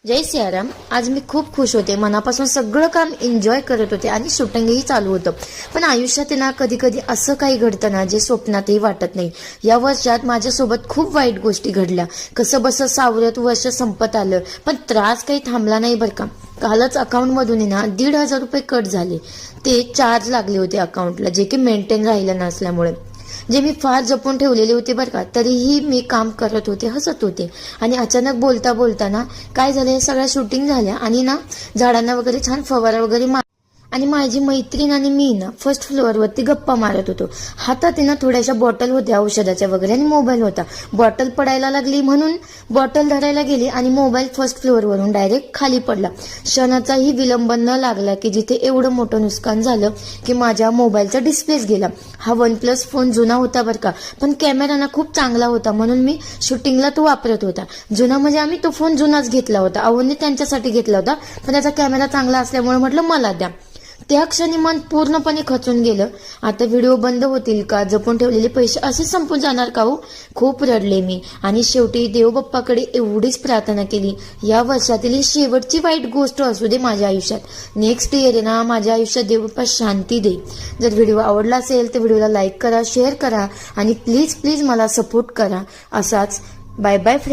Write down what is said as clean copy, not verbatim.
जय सियाराम. आज मी खूप खुश होते. मनापासून सगळं काम एन्जॉय करत होते आणि शूटिंगही चालू होतं. पण आयुष्यात ना कधी कधी असं काही घडतं ना जे स्वप्नातही वाटत नाही. या वर्षात माझ्यासोबत खूप वाईट गोष्टी घडल्या. कसं बसं सावरत वर्ष संपत आलं, पण त्रास काही थांबला नाही बरं का. कालच अकाउंटमधून ना 1,500 रुपये कट झाले. ते चार्ज लागले होते अकाउंटला, जे की मेंटेन राहिलं नसल्यामुळे. जे मी फार जपून ठेवलेले होते बरं का. तरीही मी काम करत होते, हसत होते. आणि अचानक बोलता बोलताना काय झालं, हे सगळ्या शूटिंग झाल्या आणि ना झाडांना वगैरे छान फवारा वगैरे आणि माझी मैत्रीण आणि मी ना फर्स्ट फ्लोअरवरती गप्पा मारत होतो. हातात ना थोड्याशा बॉटल होत्या औषधाच्या वगैरे आणि मोबाईल होता. बॉटल पडायला लागली म्हणून बॉटल धरायला गेली आणि मोबाईल फर्स्ट फ्लोअरवरून डायरेक्ट खाली पडला. क्षणाचाही विलंब न लागला की जिथे एवढं मोठं नुकसान झालं की माझ्या मोबाईलचा डिस्प्लेच गेला. हा OnePlus फोन जुना होता बरं का, पण कॅमेरा ना खूप चांगला होता म्हणून मी शूटिंगला तो वापरत होता. जुना म्हणजे आम्ही तो फोन जुनाच घेतला होता. अवनने त्यांच्यासाठी घेतला होता, पण त्याचा कॅमेरा चांगला असल्यामुळे म्हटलं मला द्या. त्या क्षणी मन पूर्णपणे खचून गेलं. आता व्हिडिओ बंद होतील का, जपून ठेवलेले पैसे असे संपून जाणार का हो. खूप रडले मी आणि शेवटी देवबाप्पाकडे एवढीच प्रार्थना केली, या वर्षातील ही शेवटची वाईट गोष्ट असू दे माझ्या आयुष्यात. नेक्स्ट इयर ना माझ्या आयुष्यात देवबाप्पा शांती दे. जर व्हिडिओ आवडला असेल तर व्हिडिओला लाईक करा, शेअर करा आणि प्लीज प्लीज मला सपोर्ट करा. असाच बाय बाय फ्रेंड.